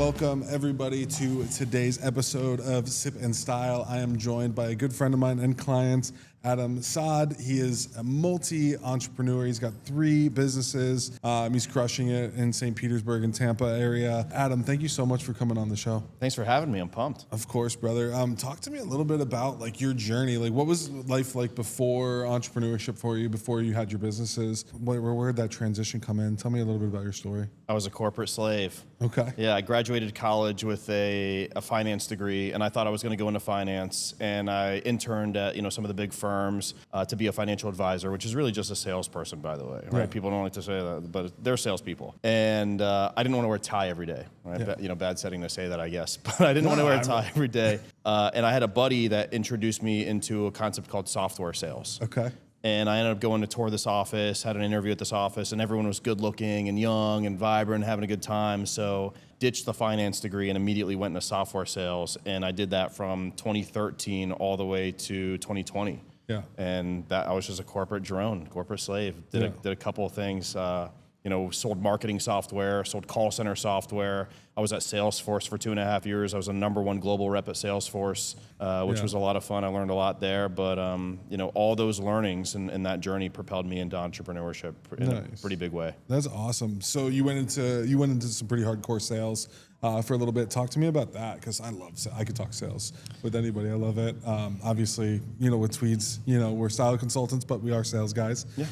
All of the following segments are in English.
Welcome everybody to today's episode of Sip and Style. I am joined by a good friend of mine and client, Adam Saad. He is a multi-entrepreneur. He's got 3 businesses. He's crushing it in St. Petersburg and Tampa area. Adam, thank you so much for coming on the show. Thanks for having me. I'm pumped. Of course, brother. Talk to me a little bit about like your journey. Like, what was life like before entrepreneurship for you, before you had your businesses? Where did that transition come in? Tell me a little bit about your story. I was a corporate slave. Okay. Yeah, I graduated college with a finance degree, and I thought I was going to go into finance. And I interned at some of the big firms to be a financial advisor, which is really just a salesperson, by the way. Right? Yeah. People don't like to say that, but they're salespeople. And I didn't want to wear a tie every day. Right? Yeah. Bad setting to say that, I guess. But I didn't want to wear a tie every day. And I had a buddy that introduced me into a concept called software sales. Okay. And I ended up going to tour this office, had an interview at this office, and everyone was good looking and young and vibrant, having a good time. So ditched the finance degree and immediately went into software sales. And I did that from 2013 all the way to 2020. Yeah. And that I was just a corporate drone, corporate slave. Did a couple of things. Sold marketing software, sold call center software. I was at Salesforce for 2.5 years. I was a #1 global rep at Salesforce, which was a lot of fun. I learned a lot there, but all those learnings and that journey propelled me into entrepreneurship in a pretty big way. That's awesome. So you went into some pretty hardcore sales for a little bit. Talk to me about that, because I could talk sales with anybody. I love it. Obviously, with Tweeds, we're style consultants, but we are sales guys. Yeah.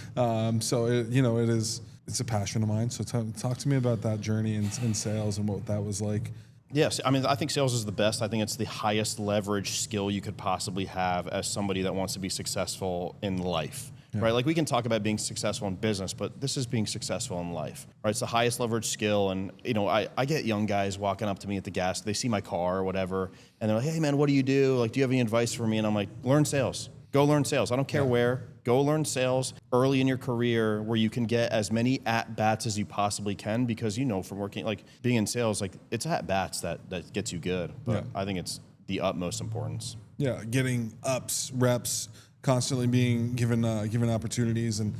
It's a passion of mine. So talk to me about that journey in sales and what that was like. Yes, I think sales is the best. I think it's the highest leverage skill you could possibly have as somebody that wants to be successful in life. Yeah. Right? Like, we can talk about being successful in business, but this is being successful in life. Right? It's the highest leverage skill. And I get young guys walking up to me at the gas. They see my car or whatever, and they're like, "Hey man, what do you do? Like, do you have any advice for me?" And I'm like, "Learn sales. Go learn sales. I don't care where. Go learn sales early in your career, where you can get as many at-bats as you possibly can, because from working, like being in sales, like it's at-bats that gets you good. But I think it's the utmost importance. Yeah, getting ups, reps, constantly being given opportunities and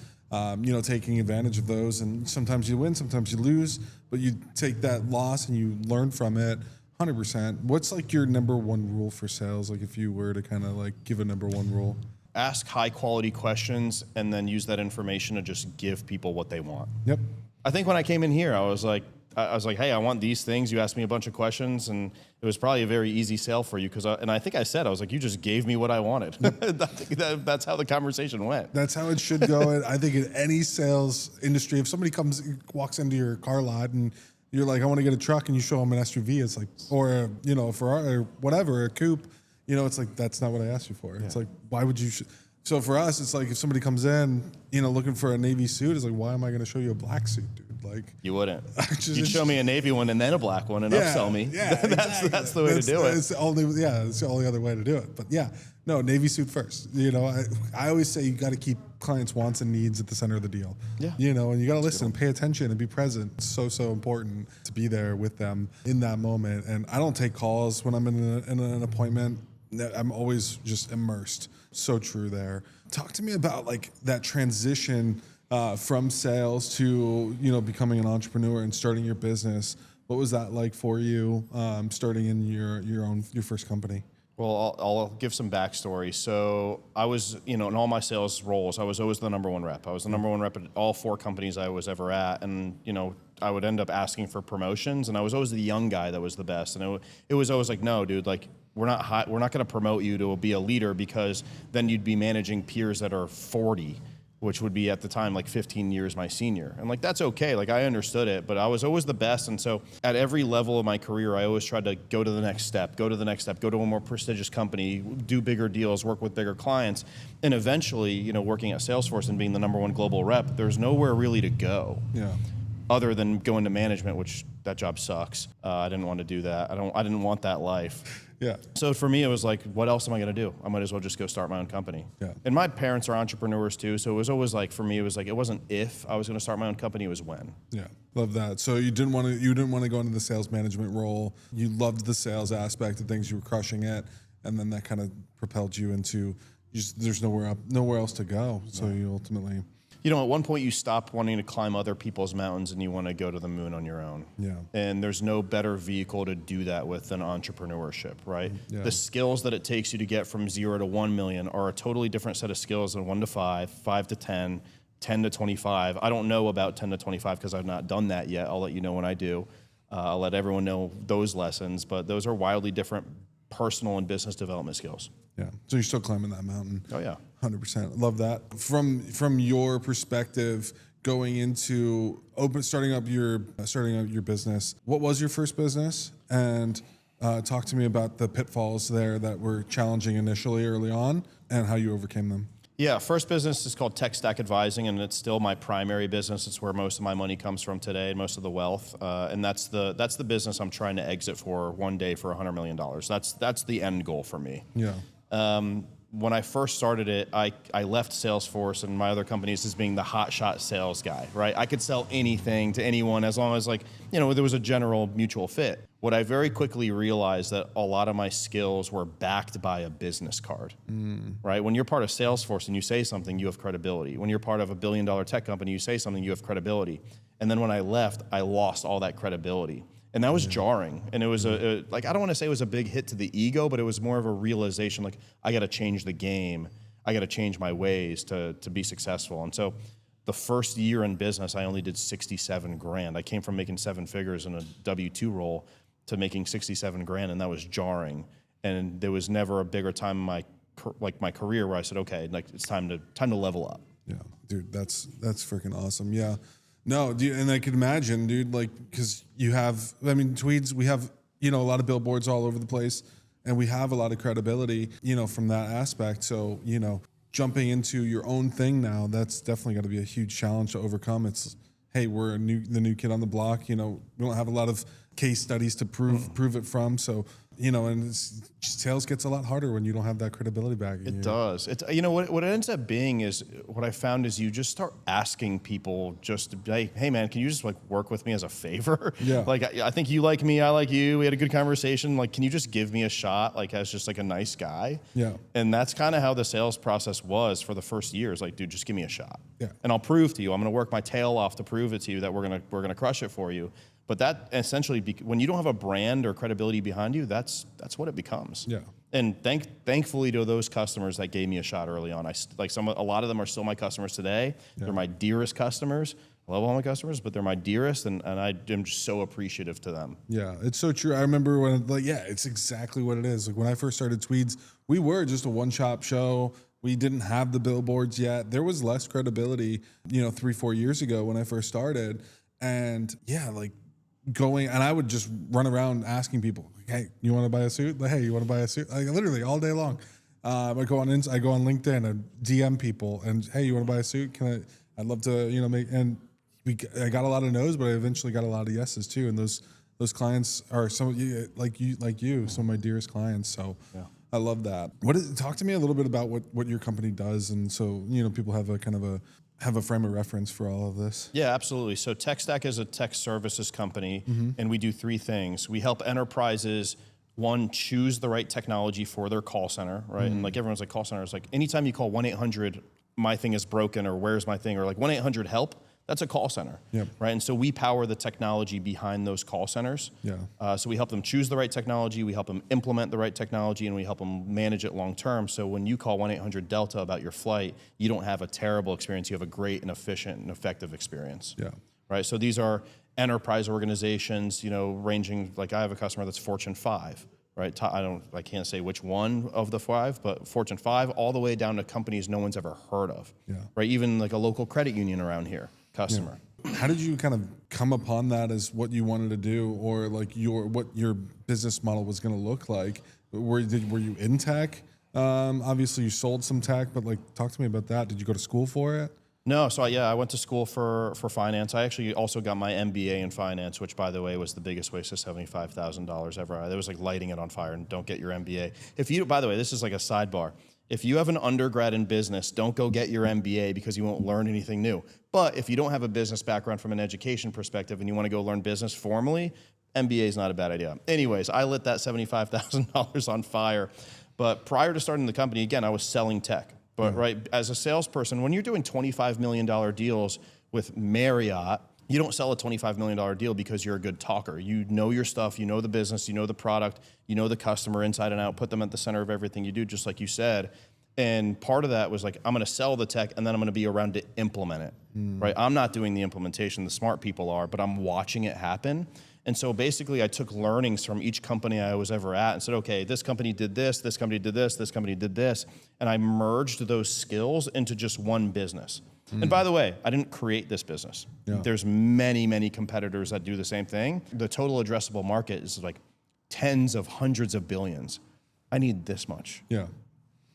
taking advantage of those. And sometimes you win, sometimes you lose, but you take that loss and you learn from it. 100%. What's like your #1 rule for sales? Like, if you were to kind of like give a #1 rule? Ask high quality questions and then use that information to just give people what they want. Yep. I think when I came in here, I was like, "Hey, I want these things." You asked me a bunch of questions, and it was probably a very easy sale for you, and I think I said, "You just gave me what I wanted." That's how the conversation went. That's how it should go. I think in any sales industry, if somebody walks into your car lot and you're like, "I want to get a truck," and you show them an SUV, it's like, or a Ferrari or whatever, a coupe. It's like, that's not what I asked you for. Yeah. It's like, why would you? So for us, it's like, if somebody comes in, looking for a navy suit, it's like, why am I going to show you a black suit, dude? Like, you wouldn't. You'd show me a navy one and then a black one and upsell me. Yeah, exactly. that's the way to do it. It's the only other way to do it. But no, navy suit first. I always say you got to keep clients' wants and needs at the center of the deal. Yeah. And you got to listen and pay attention and be present. It's so important to be there with them in that moment. And I don't take calls when I'm in an appointment. I'm always just immersed. So true there. Talk to me about like that transition from sales to becoming an entrepreneur and starting your business. What was that like for you, starting in your first company? Well, I'll give some backstory. So I was, in all my sales roles, I was always the #1 rep. I was the #1 rep at all 4 companies I was ever at, and I would end up asking for promotions, and I was always the young guy that was the best. And it was always like, "No, dude, like we're not going to promote you to be a leader, because then you'd be managing peers that are 40." Which would be at the time like 15 years my senior. And like, that's okay. Like, I understood it, but I was always the best. And so at every level of my career, I always tried to go to the next step, go to a more prestigious company, do bigger deals, work with bigger clients. And eventually, working at Salesforce and being the #1 global rep, there's nowhere really to go. Yeah. Other than go into management, which that job sucks. I didn't want to do that. I didn't want that life. Yeah. So for me, it was like, what else am I going to do? I might as well just go start my own company. Yeah. And my parents are entrepreneurs too, so it was always like, for me, it was like, it wasn't if I was going to start my own company, it was when. Yeah, love that. So you didn't want to go into the sales management role. You loved the sales aspect of things. You were crushing it, and then that kind of propelled you into there's nowhere else to go. So you ultimately. At one point you stop wanting to climb other people's mountains and you want to go to the moon on your own. Yeah. And there's no better vehicle to do that with than entrepreneurship, right? Yeah. The skills that it takes you to get from 0 to 1 million are a totally different set of skills than 1 to 5, 5 to 10, 10 to 25. I don't know about 10 to 25 because I've not done that yet. I'll let you know when I do. I'll let everyone know those lessons, but those are wildly different personal and business development skills. Yeah. So you're still climbing that mountain. Oh yeah. 100%. Love that. From your perspective, going into starting up your business, what was your first business? And talk to me about the pitfalls there that were challenging initially early on and how you overcame them. Yeah, first business is called Tech Stack Advising, and it's still my primary business. It's where most of my money comes from today, and most of the wealth. And that's the business I'm trying to exit for one day for $100 million. That's the end goal for me. Yeah. When I first started it, I left Salesforce and my other companies as being the hotshot sales guy, right? I could sell anything to anyone as long as there was a general mutual fit. What I very quickly realized that a lot of my skills were backed by a business card, right? When you're part of Salesforce and you say something, you have credibility. When you're part of $1 billion tech company, you say something, you have credibility. And then when I left, I lost all that credibility. And that was jarring. And it was I don't want to say it was a big hit to the ego, but it was more of a realization, I got to change the game. I got to change my ways to be successful. And so the first year in business, I only did 67 grand. I came from making 7 figures in a W-2 role to making 67 grand, and that was jarring. And there was never a bigger time in my career where I said, okay, it's time to level up. Yeah, dude, that's freaking awesome. Yeah. No, dude, and I could imagine, dude, because you have, Tweeds, we have, a lot of billboards all over the place, and we have a lot of credibility, from that aspect. So, jumping into your own thing now, that's definitely got to be a huge challenge to overcome. It's, hey, we're the new kid on the block. We don't have a lot of case studies to prove it from. So, and sales gets a lot harder when you don't have that credibility back. It does. It's what it ends up being is what I found is you just start asking people just to be, hey man, can you just work with me as a favor? Yeah. I think you like me, I like you. We had a good conversation. Can you just give me a shot? As just a nice guy. Yeah. And that's kind of how the sales process was for the first years. Dude, just give me a shot. Yeah. And I'll prove to you. I'm going to work my tail off to prove it to you that we're gonna crush it for you. But that essentially, when you don't have a brand or credibility behind you, that's what it becomes. Yeah. And thankfully to those customers that gave me a shot early on, a lot of them are still my customers today. Yeah. They're my dearest customers. I love all my customers, but they're my dearest, and I am just so appreciative to them. Yeah, it's so true. I remember when, it's exactly what it is. When I first started Tweeds, we were just a one-shop show. We didn't have the billboards yet. There was less credibility, 3-4 years ago when I first started. And yeah, going, and I would just run around asking people, hey, you want to buy a suit? Hey, you want to buy a suit? Literally all day long. I go on LinkedIn and DM people and, hey, you want to buy a suit? I'd love to, make, and I got a lot of no's, but I eventually got a lot of yeses too. And those clients are some of you, some of my dearest clients. So yeah. I love that. Talk to me a little bit about what your company does. And so, people have a frame of reference for all of this. Yeah, absolutely. So Tech Stack is a tech services company, and we do 3 things. We help enterprises, one, choose the right technology for their call center, right? And everyone's call center is anytime you call 1-800, my thing is broken, or where's my thing, or 1-800 help, that's a call center, yep. right? And so we power the technology behind those call centers. Yeah. So we help them choose the right technology, we help them implement the right technology, and we help them manage it long term. So when you call 1-800 Delta about your flight, you don't have a terrible experience, you have a great and efficient and effective experience. Yeah. Right. So these are enterprise organizations, ranging, I have a customer that's Fortune 5. Right, I can't say which one of the 5, but Fortune 5, all the way down to companies no one's ever heard of. Yeah. Right, even a local credit union around here, customer. Yeah. How did you kind of come upon that as what you wanted to do, or what your business model was going to look like? Were you in tech? Obviously, you sold some tech, but talk to me about that. Did you go to school for it? No, so I went to school for finance. I actually also got my MBA in finance, which, by the way, was the biggest waste of $75,000 ever. It was lighting it on fire, and don't get your MBA. By the way, this is a sidebar. If you have an undergrad in business, don't go get your MBA because you won't learn anything new. But if you don't have a business background from an education perspective and you want to go learn business formally, MBA is not a bad idea. Anyways, I lit that $75,000 on fire. But prior to starting the company, again, I was selling tech. But right, as a salesperson, when you're doing $25 million deals with Marriott, you don't sell a $25 million deal because you're a good talker. You know your stuff, you know the business, you know the product, you know the customer inside and out, put them at the center of everything you do, just like you said. And part of that was like, I'm gonna sell the tech and then I'm gonna be around to implement it, right? I'm not doing the implementation, the smart people are, but I'm watching it happen. And so basically I took learnings from each company I was ever at and said, okay, this company did this company did this company did this. And I merged those skills into just one business. And by the way, I didn't create this business. Yeah. There's many, many competitors that do the same thing. The total addressable market is like tens of hundreds of billions. I need this much. Yeah.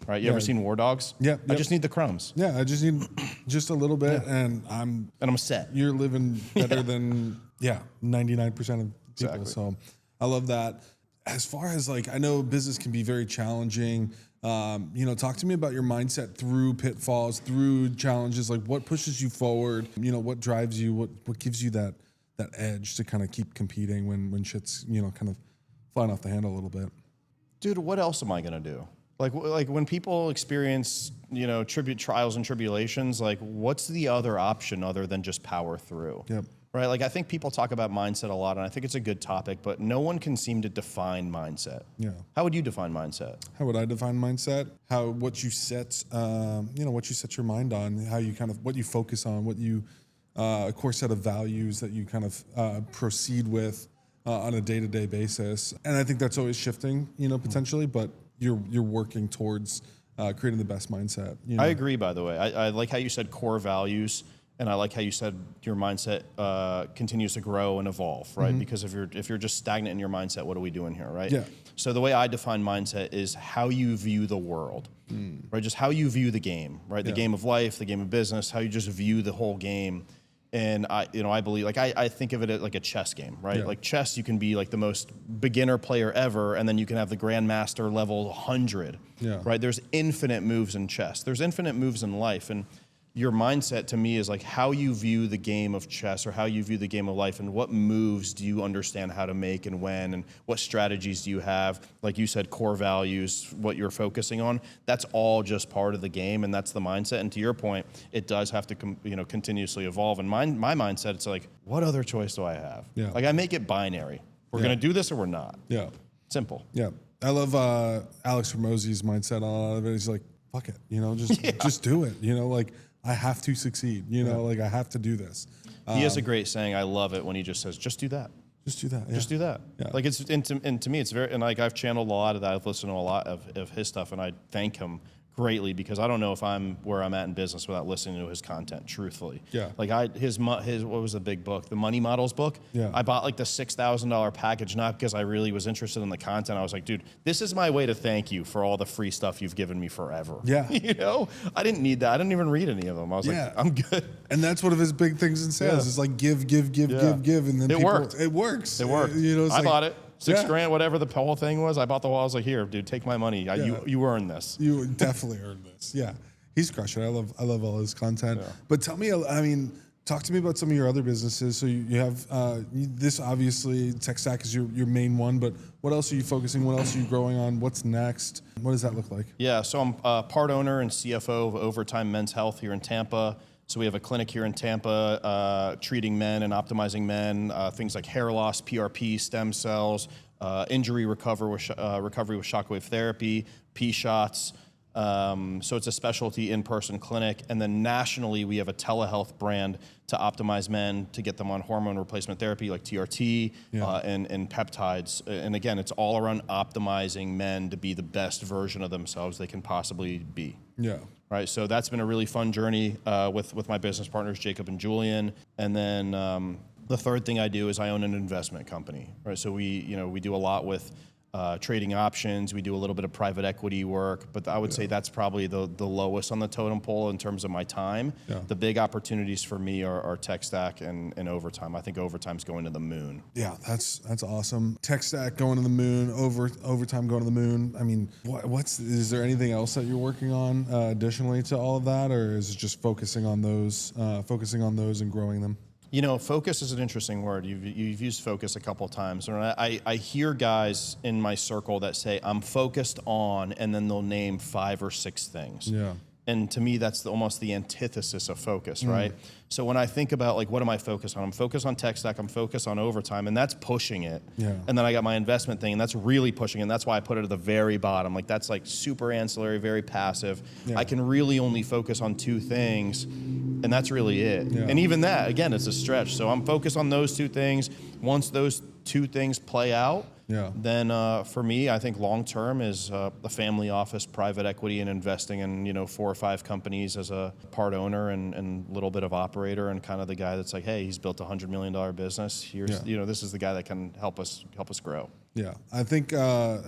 Right? You ever seen War Dogs? Yeah. I just need the crumbs. Yeah, I just need just a little bit, and I'm set. You're living better than 99% of people. Exactly. So I love that. As far as like, I know business can be very challenging. Talk to me about your mindset through pitfalls, through challenges. Like, what pushes you forward? What drives you? What gives you that edge to kind of keep competing when shit's kind of flying off the handle a little bit? Dude, what else am I gonna do? Like when people experience, trials and tribulations, like what's the other option other than just power through? Yep. Right? Like I think people talk about mindset a lot, and I think it's a good topic, but no one can seem to define mindset. Yeah. How would you define mindset? How would I define mindset? What you set your mind on, how you kind of, what you focus on, what you, a core set of values that you kind of proceed with on a day-to-day basis. And I think that's always shifting, potentially, but you're working towards creating the best mindset. I agree, by the way. I like how you said core values, and I like how you said your mindset continues to grow and evolve, right? Because if you're just stagnant in your mindset, what are we doing here, right? Yeah. So the way I define mindset is how you view the world, right? Just how you view the game, right? The game of life, the game of business, how you just view the whole game. And I believe, like I think of it like a chess game, right? Yeah. Like chess, you can be like the most beginner player ever, and then you can have the grandmaster level 100, right? There's infinite moves in chess. There's infinite moves in life, and your mindset to me is like how you view the game of chess or how you view the game of life, and what moves do you understand how to make and when, and what strategies do you have? Like you said, core values, what you're focusing on, that's all just part of the game, and that's the mindset. And to your point, it does have to continuously evolve. And my mindset, it's like, what other choice do I have? Yeah. Like I make it binary. We're gonna do this or we're not. Yeah. Simple. Yeah. I love Alex Hormozy's mindset on a lot of it. He's like, fuck it, just do it. Like, I have to succeed, like I have to do this. He has a great saying. I love it when he just says, just do that. Just do that. Yeah. Just do that. Yeah. Like and to me, it's very, and like I've channeled a lot of that. I've listened to a lot of his stuff, and I thank him greatly, because I don't know if I'm where I'm at in business without listening to his content, truthfully. Yeah. Like his what was the big book? The Money Models book. Yeah. I bought like the $6,000 package, not because I really was interested in the content. I was like, dude, this is my way to thank you for all the free stuff you've given me forever. Yeah. I didn't need that. I didn't even read any of them. I was like, I'm good. And that's one of his big things in sales. It's like give, and then it worked. It works. It worked. I bought it. $6,000, whatever the whole thing was. I bought the whole. I was like, here, dude, take my money. You earned this. You definitely earned this. Yeah, he's crushing it. I love all his content. Yeah. But tell me, talk to me about some of your other businesses. So you have this, obviously, Tech Stack is your main one. But what else are you focusing? What else are you growing on? What's next? What does that look like? Yeah, so I'm part owner and CFO of Overtime Men's Health here in Tampa. So we have a clinic here in Tampa treating men and optimizing men, things like hair loss, PRP, stem cells, injury recovery with shockwave therapy, P-shots. So it's a specialty in-person clinic. And then nationally, we have a telehealth brand to optimize men, to get them on hormone replacement therapy like TRT and peptides. And again, it's all around optimizing men to be the best version of themselves they can possibly be. Yeah. Right, so that's been a really fun journey with my business partners, Jacob and Julian. And then the third thing I do is I own an investment company. Right, so we do a lot with trading options. We do a little bit of private equity work, but I would say that's probably the lowest on the totem pole in terms of my time. Yeah. The big opportunities for me are Tech Stack and Overtime. I think Overtime's going to the moon. Yeah, that's awesome. Tech Stack going to the moon, Overtime going to the moon. I mean, is there anything else that you're working on additionally to all of that, or is it just focusing on those and growing them? Focus is an interesting word. You've used focus a couple of times. I hear guys in my circle that say, I'm focused on, and then they'll name 5 or 6 things. Yeah. And to me, that's almost the antithesis of focus, right? So when I think about like, what am I focused on? I'm focused on tech stack, I'm focused on overtime, and that's pushing it. Yeah. And then I got my investment thing, and that's really pushing it, and that's why I put it at the very bottom. Like that's like super ancillary, very passive. Yeah. I can really only focus on 2 things, and that's really it. Yeah. And even that, again, it's a stretch. So I'm focused on those 2 things. Once those 2 things play out, then for me, I think long term is a family office, private equity, and investing in 4 or 5 companies as a part owner and a little bit of operator, and kind of the guy that's like, hey, he's built $100 million business. Here's this is the guy that can help us grow. Yeah, I think a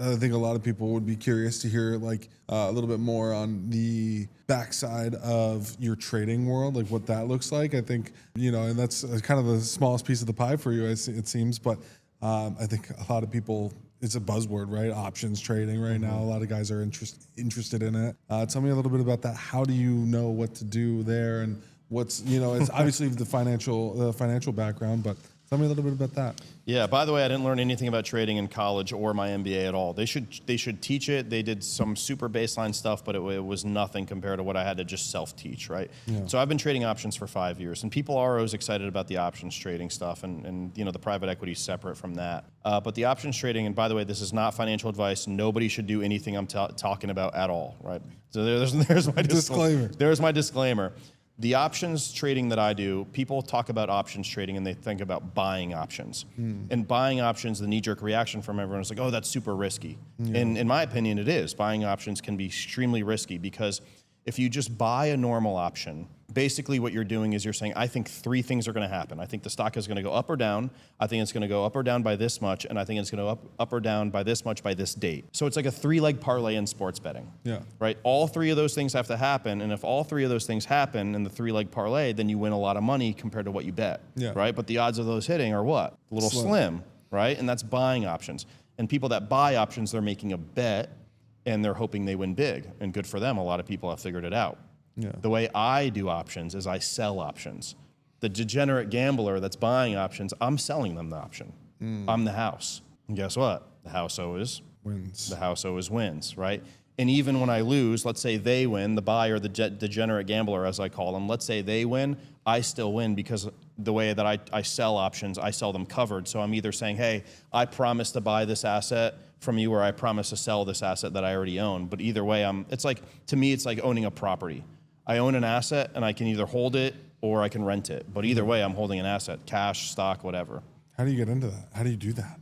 lot of people would be curious to hear like a little bit more on the backside of your trading world, like what that looks like. I think and that's kind of the smallest piece of the pie for you, it seems, but. I think a lot of people, it's a buzzword, right? Options trading right now. A lot of guys are interested in it. Tell me a little bit about that. How do you know what to do there, and what's it's obviously the financial background, but tell me a little bit about that. Yeah, by the way, I didn't learn anything about trading in college or my MBA at all. They should teach it. They did some super baseline stuff, but it was nothing compared to what I had to just self-teach, right? Yeah. So I've been trading options for 5 years, and people are always excited about the options trading stuff, and the private equity is separate from that. But the options trading, and by the way, this is not financial advice. Nobody should do anything I'm talking about at all, right? So there's my disclaimer. There's my disclaimer. The options trading that I do, people talk about options trading and they think about buying options. And buying options, the knee-jerk reaction from everyone is like, oh, that's super risky. Yeah. And in my opinion, it is. Buying options can be extremely risky because if you just buy a normal option, basically what you're doing is you're saying, I think 3 things are going to happen. I think the stock is going to go up or down. I think it's going to go up or down by this much. And I think it's going to go up or down by this much by this date. So it's like a 3-leg parlay in sports betting. Yeah. Right? All 3 of those things have to happen. And if all 3 of those things happen in the 3-leg parlay, then you win a lot of money compared to what you bet. Yeah. Right? But the odds of those hitting are what? A little slim, right? And that's buying options. And people that buy options, they're making a bet and they're hoping they win big. And good for them. A lot of people have figured it out. Yeah. The way I do options is I sell options. The degenerate gambler that's buying options, I'm selling them the option. I'm the house. And guess what? The house always wins. The house always wins, right? And even when I lose, let's say they win, the buyer, the degenerate gambler, as I call them, let's say they win, I still win because the way that I sell options, I sell them covered. So I'm either saying, hey, I promise to buy this asset from you, or I promise to sell this asset that I already own. But either way, to me, it's like owning a property. I own an asset and I can either hold it or I can rent it. But either way, I'm holding an asset, cash, stock, whatever. How do you get into that? How do you do that?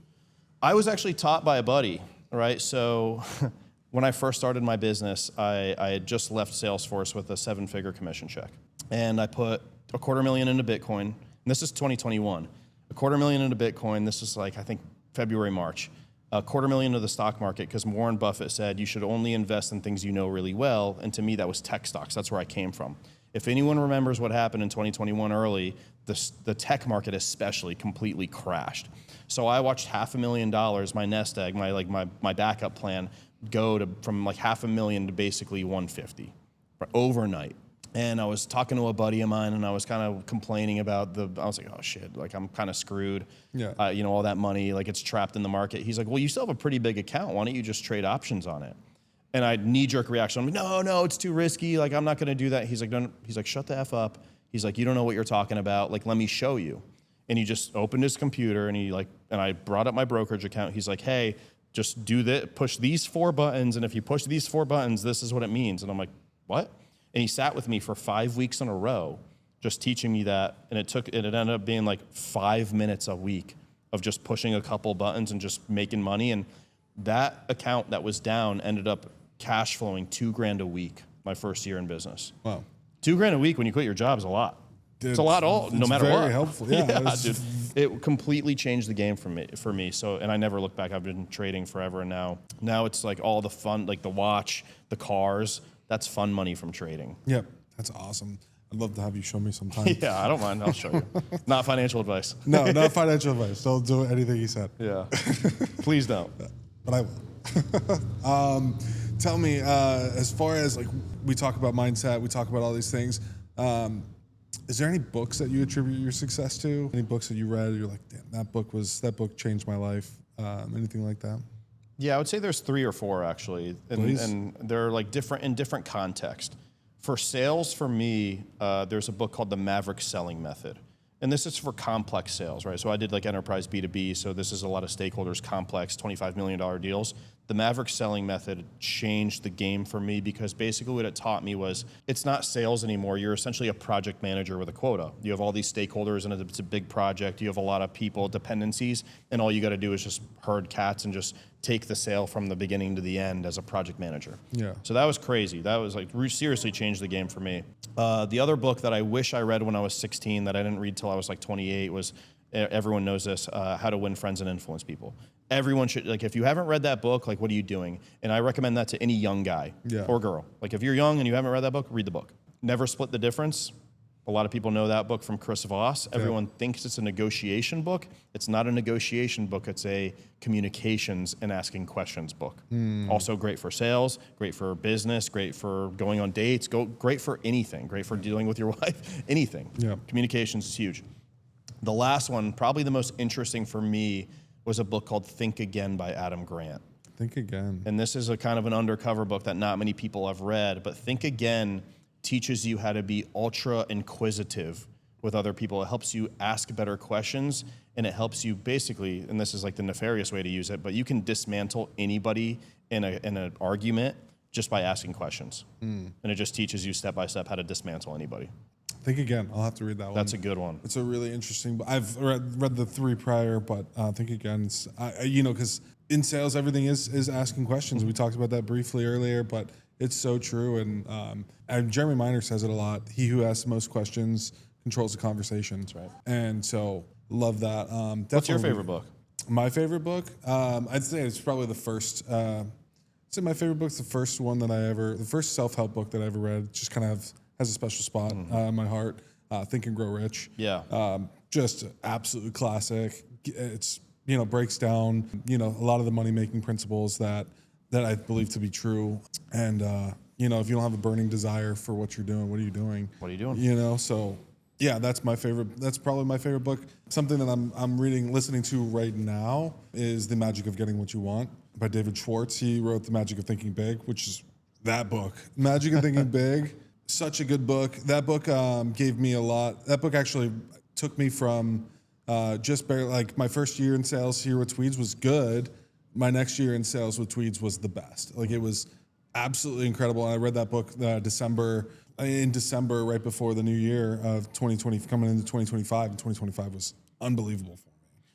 I was actually taught by a buddy, right? So when I first started my business, I had just left Salesforce with a 7-figure commission check. And I put $250,000 into Bitcoin. And this is 2021. $250,000 into Bitcoin. This is like, I think, February, March. $250,000 into the stock market because Warren Buffett said you should only invest in things you know really well. And to me, that was tech stocks. That's where I came from. If anyone remembers what happened in 2021 early, the tech market especially completely crashed. So I watched $500,000, my nest egg, my backup plan, go from like $500,000 to basically 150 overnight. And I was talking to a buddy of mine, and I was kind of complaining about I was like, oh shit, like I'm kind of screwed. Yeah. All that money, like it's trapped in the market. He's like, well, you still have a pretty big account. Why don't you just trade options on it? And I knee-jerk reaction. I'm like, no, it's too risky. Like I'm not going to do that. He's like, no. He's like, shut the F up. He's like, you don't know what you're talking about. Like, let me show you. And he just opened his computer, and I brought up my brokerage account. He's like, hey, just do this, push these 4 buttons, and if you push these 4 buttons, this is what it means. And I'm like, what? And he sat with me for 5 weeks in a row, just teaching me that. And it ended up being like 5 minutes a week of just pushing a couple buttons and just making money. And that account that was down ended up cash flowing $2,000 a week my first year in business. Wow. $2,000 a week when you quit your job is a lot. Dude, it's a lot, no matter what. Very helpful. Yeah, dude. It completely changed the game for me. So, and I never looked back. I've been trading forever, and now it's like all the fun, like the watch, the cars. That's fun money from trading. Yep, that's awesome. I'd love to have you show me sometime. Yeah, I don't mind. I'll show you. Not financial advice. No, not financial advice. Don't do anything he said. Yeah. Please don't. But I will. Tell me, as far as like we talk about mindset, we talk about all these things. Is there any books that you attribute your success to? Any books that you read? You're like, damn, that book changed my life. Anything like that? Yeah, I would say there's 3 or 4 actually, and they're like different in different context. For sales, for me, there's a book called The Maverick Selling Method. And this is for complex sales, right? So I did like enterprise B2B. So this is a lot of stakeholders, complex, $25 million deals. The Maverick Selling Method changed the game for me because basically what it taught me was it's not sales anymore. You're essentially a project manager with a quota. You have all these stakeholders and it's a big project. You have a lot of people, dependencies, and all you got to do is just herd cats and just take the sale from the beginning to the end as a project manager. Yeah. So that was crazy. That was like seriously changed the game for me. The other book that I wish I read when I was 16 that I didn't read till I was like 28 was, everyone knows this, How to Win Friends and Influence People. Everyone should, like, if you haven't read that book, like, what are you doing? And I recommend that to any young guy or girl. Like, if you're young and you haven't read that book, read the book. Never Split the Difference. A lot of people know that book from Chris Voss. Everyone thinks it's a negotiation book. It's not a negotiation book. It's a communications and asking questions book. Also great for sales, great for business, great for going on dates, great for anything, great for dealing with your wife, anything. Yeah. Communications is huge. The last one, probably the most interesting for me, was a book called Think Again by Adam Grant. Think Again. And this is a kind of an undercover book that not many people have read, but Think Again teaches you how to be ultra inquisitive with other people. It helps you ask better questions, and it helps you basically, and this is like the nefarious way to use it, but you can dismantle anybody in an argument just by asking questions. And it just teaches you step by step how to dismantle anybody. Think Again. I'll have to read that one. That's a good one. It's a really interesting. I've read the 3 prior, but Think Again. Because in sales, everything is asking questions. We talked about that briefly earlier, but it's so true. And Jeremy Miner says it a lot. He who asks the most questions controls the conversation. That's right. And so love that. What's your favorite book? My favorite book? I'd say it's probably the first. I'd say my favorite book's the first one that the first self-help book that I ever read. Just kind of has a special spot in my heart. Think and Grow Rich. Yeah. Just absolutely classic. It's breaks down a lot of the money making principles that I believe to be true. And if you don't have a burning desire for what you're doing, what are you doing? What are you doing? So yeah, that's my favorite. That's probably my favorite book. Something that I'm listening to right now is The Magic of Getting What You Want by David Schwartz. He wrote The Magic of Thinking Big, which is that book. Magic of Thinking Big. Such a good book. That book gave me a lot. That book actually took me from just barely, like my first year in sales here with Tweeds was good. My next year in sales with Tweeds was the best. Like, it was absolutely incredible. And I read that book in December, right before the new year of 2020, coming into 2025. And 2025 was unbelievable for me.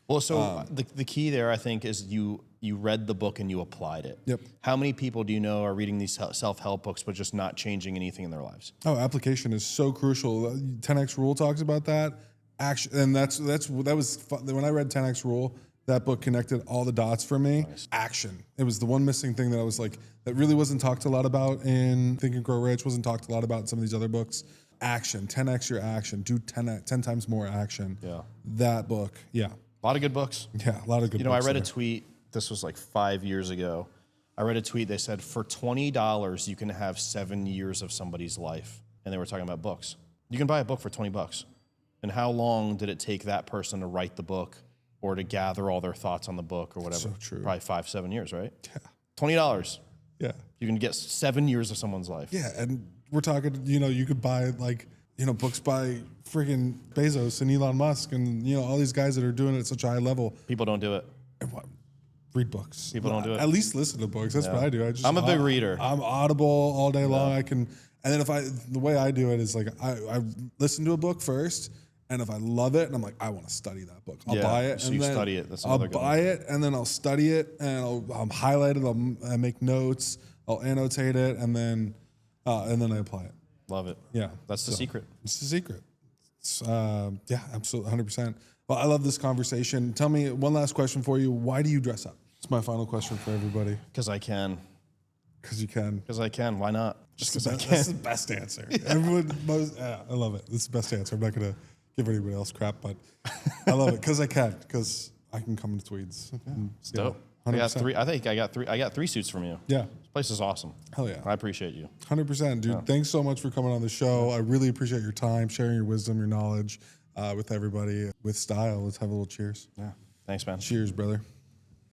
Well, so the key there, I think, is you read the book and you applied it. Yep. How many people do you know are reading these self-help books but just not changing anything in their lives? Oh, application is so crucial. 10X Rule talks about that. Action, and that was fun. When I read 10X Rule, that book connected all the dots for me. Nice. Action. It was the one missing thing that I was like, that really wasn't talked a lot about in Think and Grow Rich, wasn't talked a lot about in some of these other books. Action. 10X your action. Do 10 times more action. Yeah. That book. Yeah. A lot of good books. Yeah, a lot of good books. I read a tweet, this was like 5 years ago. I read a tweet, they said, for $20, you can have 7 years of somebody's life. And they were talking about books. You can buy a book for $20. And how long did it take that person to write the book or to gather all their thoughts on the book or whatever? So true. Probably 5-7 years, right? Yeah. $20. Yeah. You can get 7 years of someone's life. Yeah, and we're talking, you could buy books by friggin' Bezos and Elon Musk and, all these guys that are doing it at such a high level. People don't do it. Read books. People don't do it. At least listen to books. That's what I do. I'm a big reader. I'm audible all day long. And then the way I do it is like, I listen to a book first, and if I love it, and I'm like, I want to study that book, I'll buy it. So and you then study it. That's I'll another good buy one. it, and then I'll study it, and I'll highlight it. I'll make notes. I'll annotate it, and then I apply it. Love it. Yeah. That's the secret. It's the secret. It's, absolutely, 100%. Well, I love this conversation. Tell me one last question for you. Why do you dress up? It's my final question for everybody. Because I can. Because you can. Because I can. Why not? Just because I can. That's the best answer. I love it. That's the best answer. I'm not going to give anybody else crap, but I love it because I can. Because I can come to Tweeds. It's dope. I got three suits from you. Yeah. This place is awesome. Hell yeah. I appreciate you. 100%, dude. Yeah. Thanks so much for coming on the show. I really appreciate your time, sharing your wisdom, your knowledge with everybody with style. Let's have a little cheers. Yeah. Thanks, man. Cheers, brother.